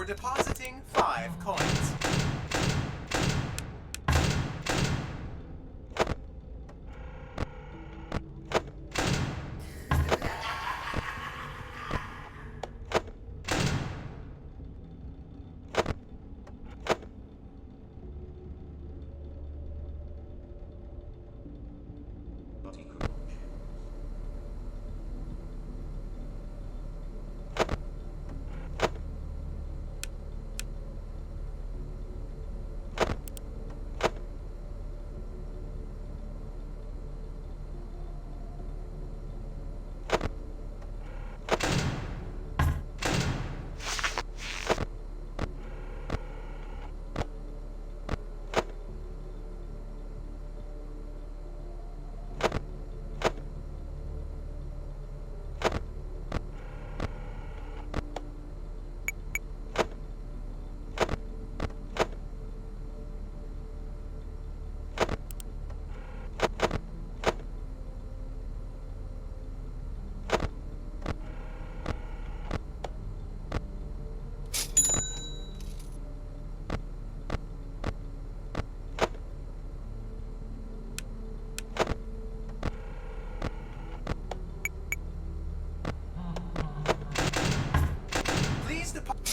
depositing 5 coins.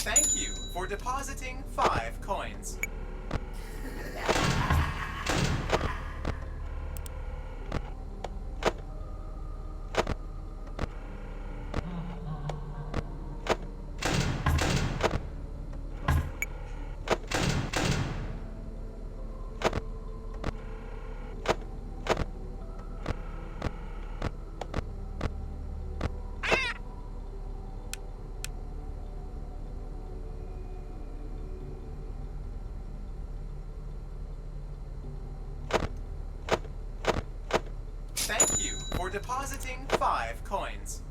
Thank you for depositing 5 coins. Thank you for depositing 5 coins.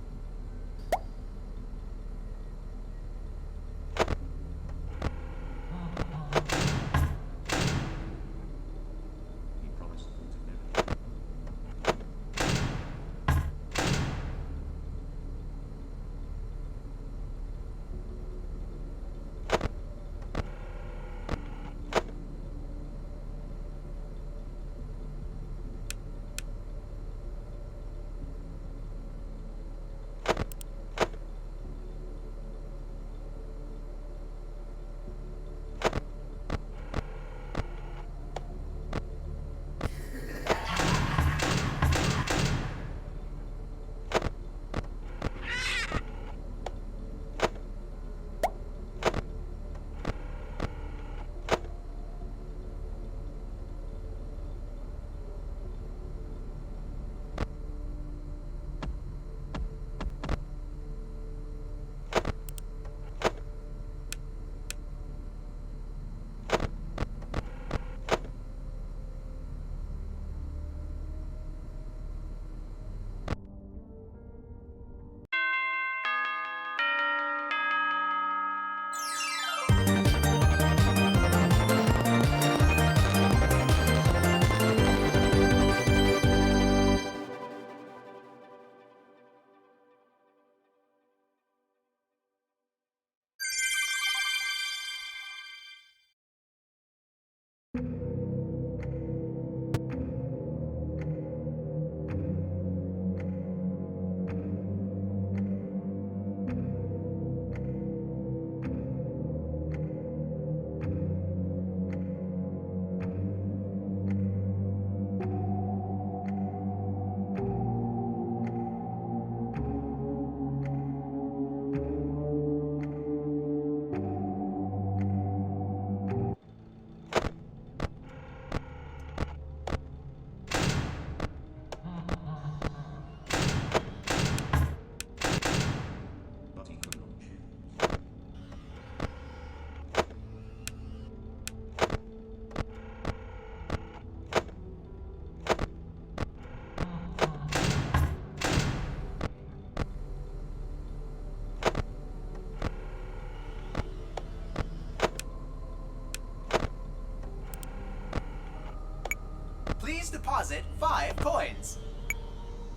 Please deposit 5 coins.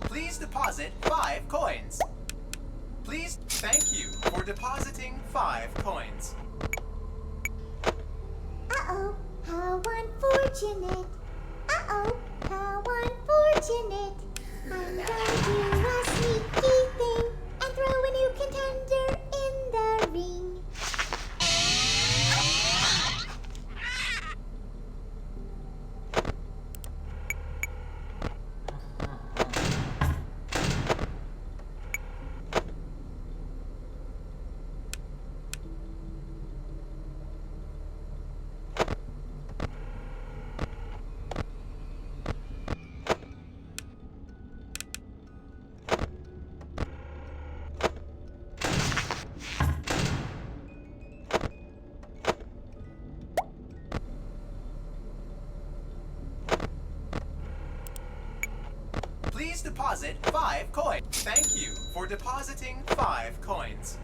Please deposit 5 coins. Please, thank you for depositing 5 coins. Uh-oh, how unfortunate. Uh-oh, how unfortunate. I'm gonna do a sneaky thing and throw a new contender in the ring. Please deposit 5 coins. Thank you for depositing 5 coins.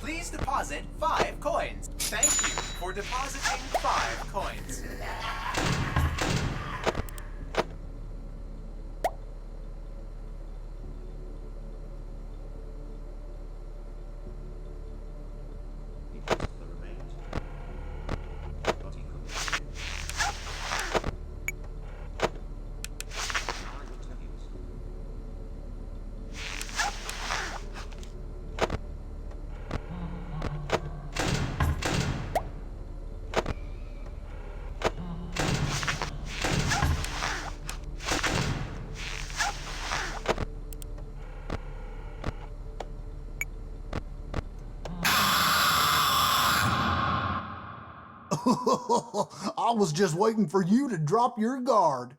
Please deposit 5 coins. Thank you for depositing 5 coins. I was just waiting for you to drop your guard.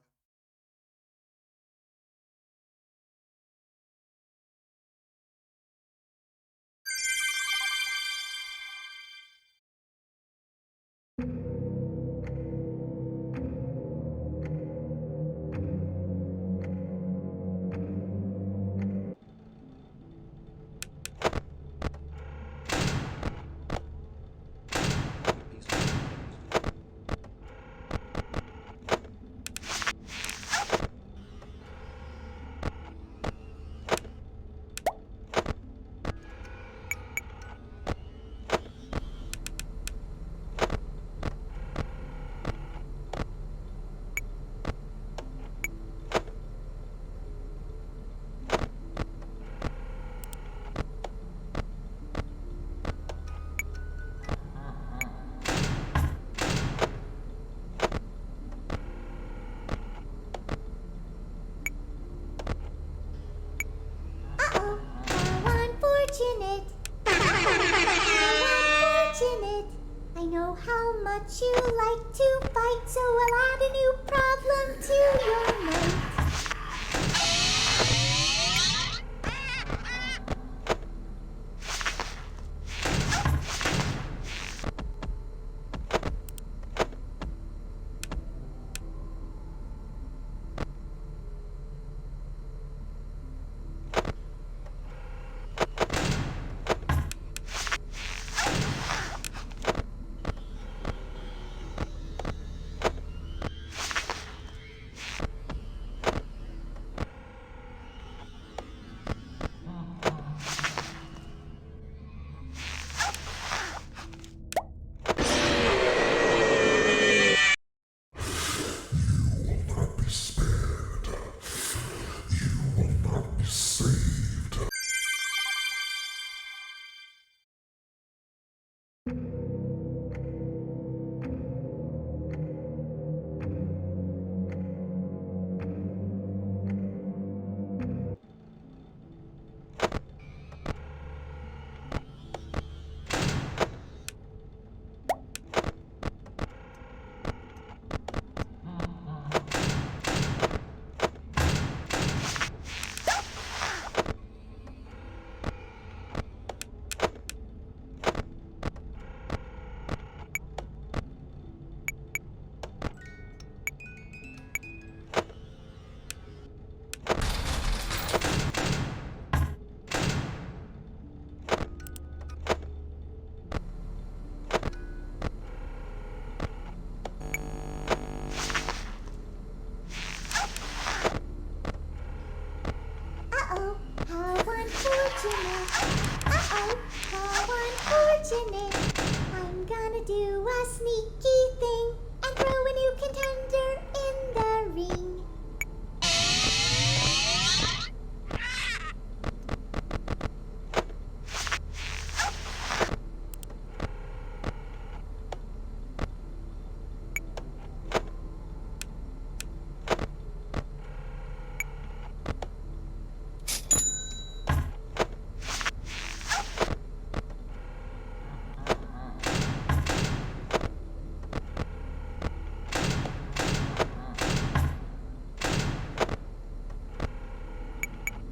much you like to fight, so I'll add a new problem to your night. Uh-oh, how unfortunate. Uh-oh, how unfortunate. I'm gonna do a sneaky thing and throw a new contender in the ring.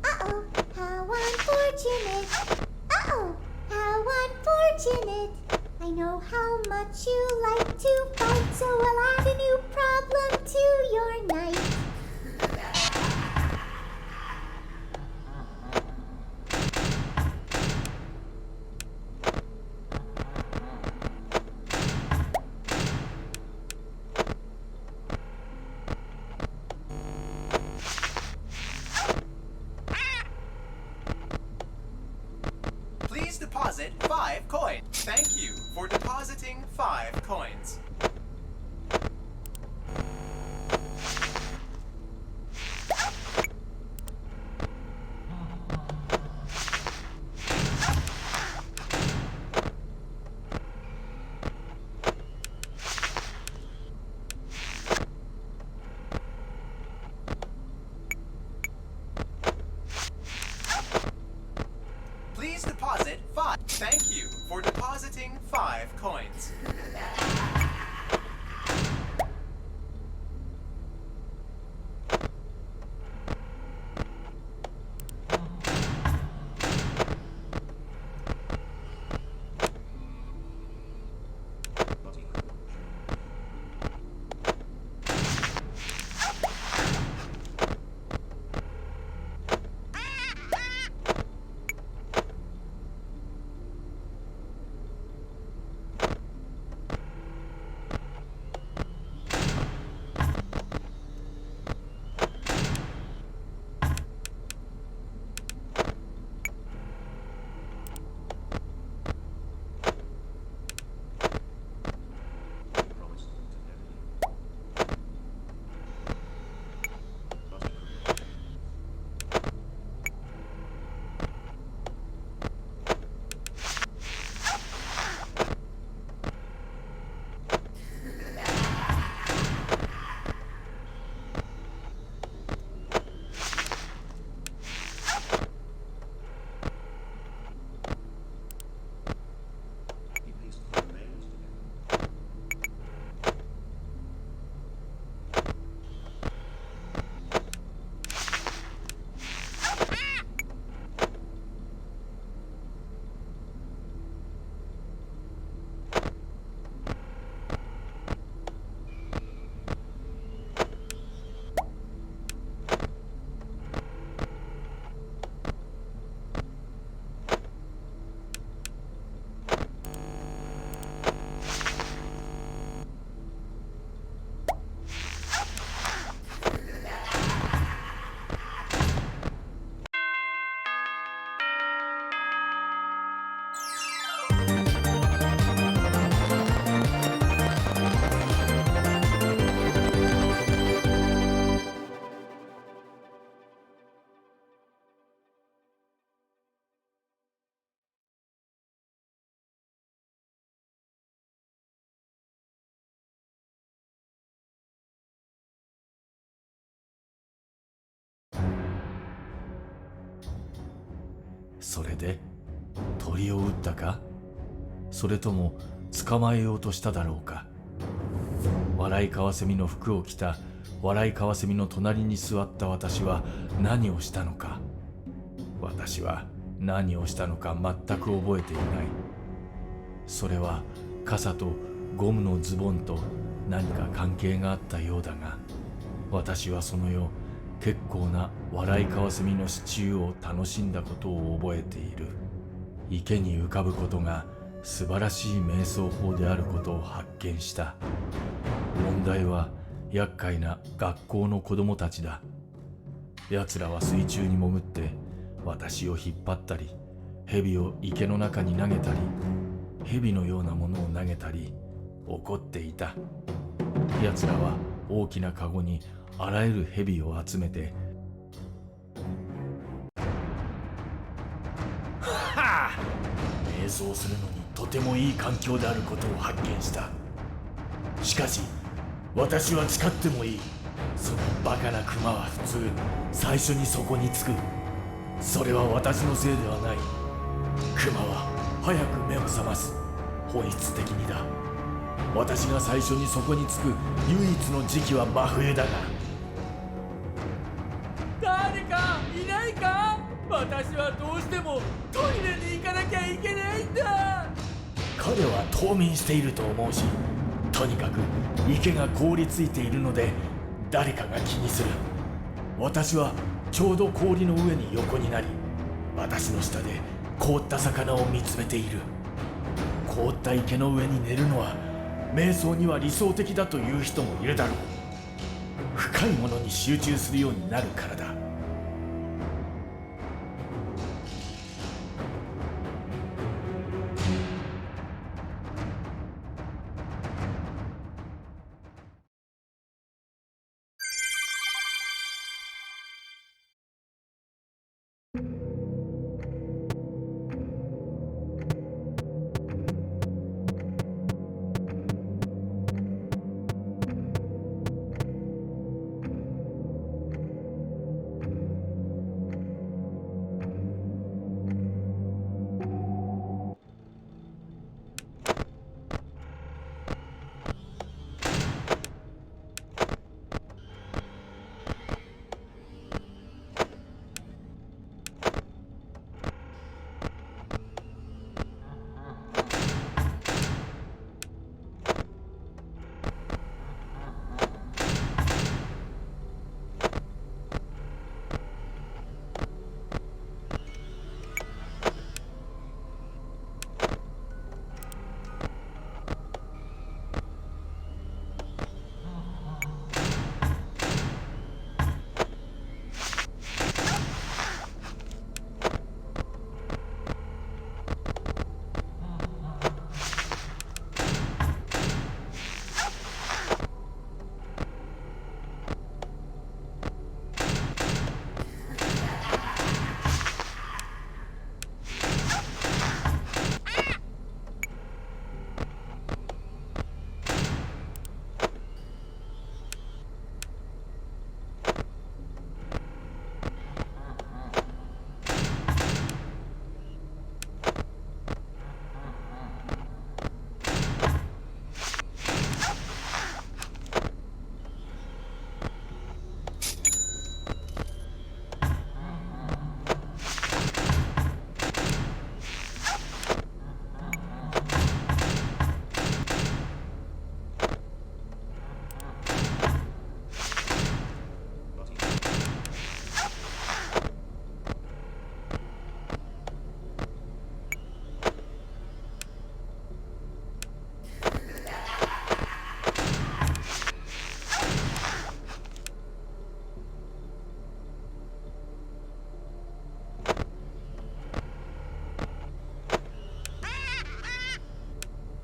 Uh-oh, how unfortunate. Uh-oh, how unfortunate. I know how much you like to fight, so I'll add a new problem to your night. Please deposit 5 coins. Thank you for depositing 5 coins. Please deposit 5. Thank you for depositing 5 coins. それで鳥を撃ったか？それとも捕まえようとしただろうか。笑いカワセミの服を着た笑いカワセミの隣に座った私は何をしたのか。私は何をしたのか全く覚えていない。それは傘とゴムのズボンと何か関係があったようだが、私はその夜結構な笑いカワセミのシチューを楽しんだことを覚えている。池に浮かぶことが素晴らしい瞑想法であることを発見した。問題は厄介な学校の子供たちだ。奴らは水中に潜って私を引っ張ったり、蛇を池の中に投げたり、蛇のようなものを投げたり、怒っていた。奴らは大きなカゴにあらゆる蛇を集めて、瞑想するのにとてもいい環境であることを発見した。しかし私は誓ってもいい。そのバカなクマは普通最初にそこに着く。それは私のせいではない。クマは早く目を覚ます。本質的にだ。私が最初にそこに着く唯一の時期は真冬だが。誰かいないか？私はどうしてもトイレに行かなきゃいけないんだ。彼は冬眠していると思うし、とにかく池が凍りついているので誰かが気にする。私はちょうど氷の上に横になり、私の下で凍った魚を見つめている。凍った池の上に寝るのは瞑想には理想的だという人もいるだろう。深いものに集中するようになるからだ。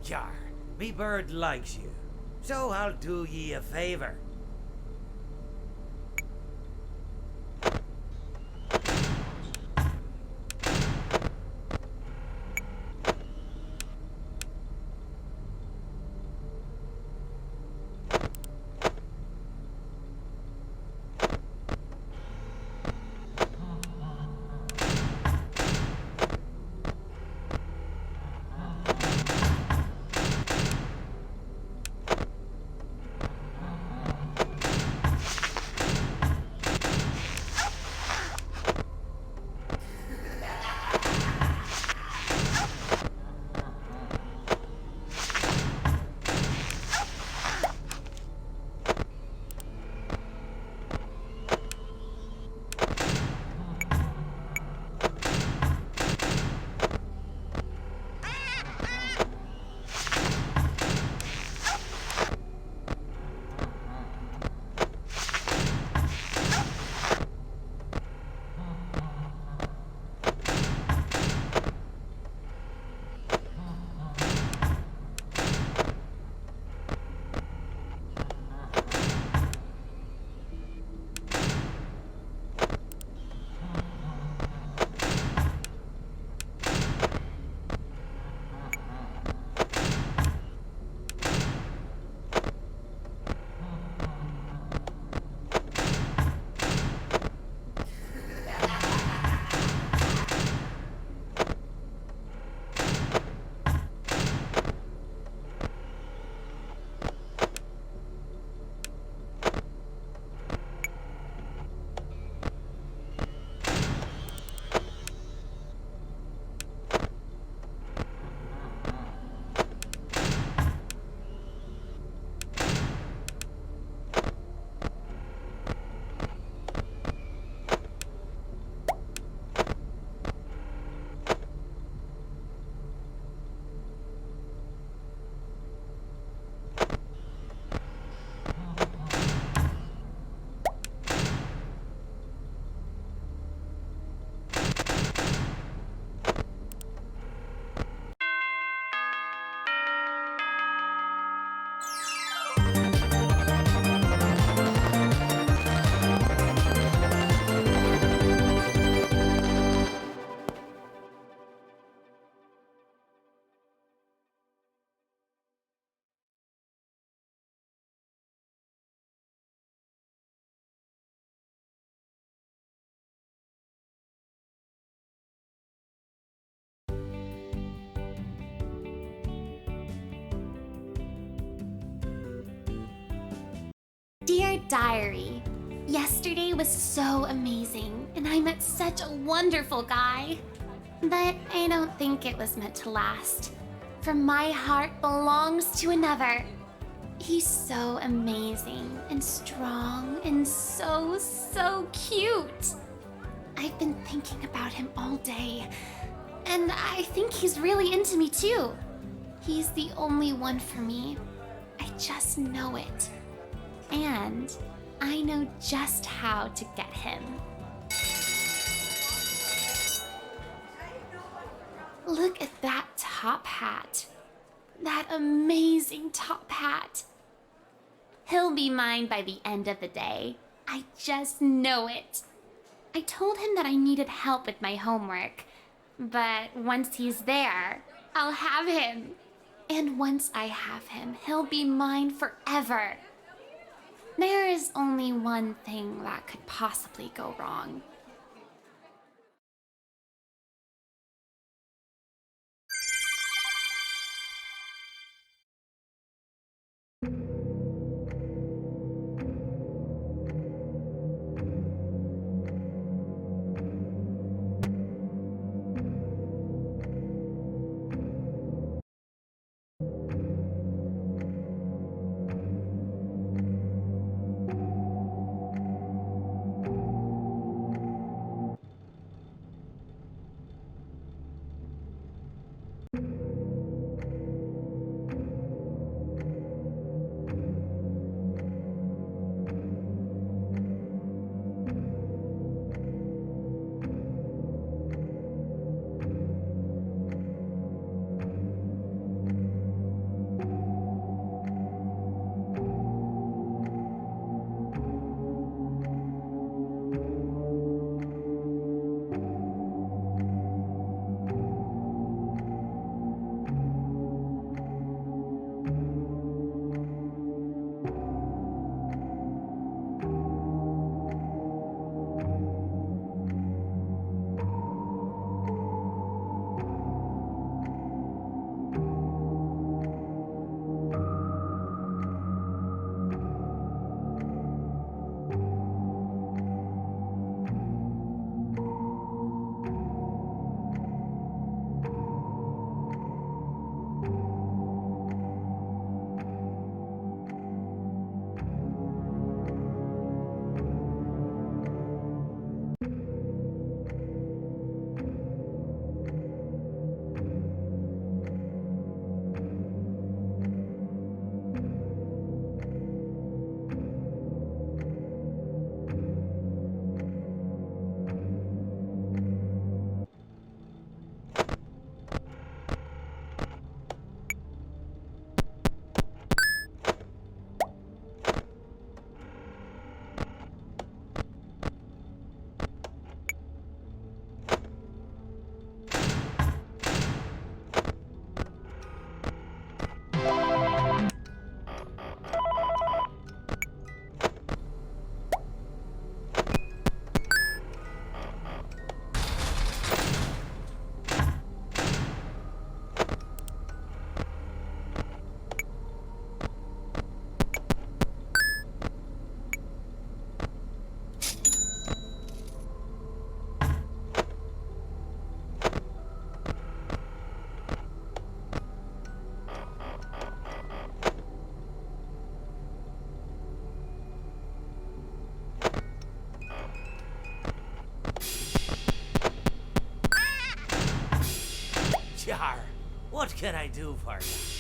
Yar, me bird likes you, so I'll do ye a favor. Dear Diary, yesterday was so amazing, and I met such a wonderful guy. But I don't think it was meant to last. For my heart belongs to another. He's so amazing and strong and so cute. I've been thinking about him all day, and I think he's really into me too. He's the only one for me. I just know it. And I know just how to get him. Look at that top hat. That amazing top hat. He'll be mine by the end of the day. I just know it. I told him that I needed help with my homework, but once he's there, I'll have him. And once I have him, he'll be mine forever. There is only one thing that could possibly go wrong. Char, what can I do for you?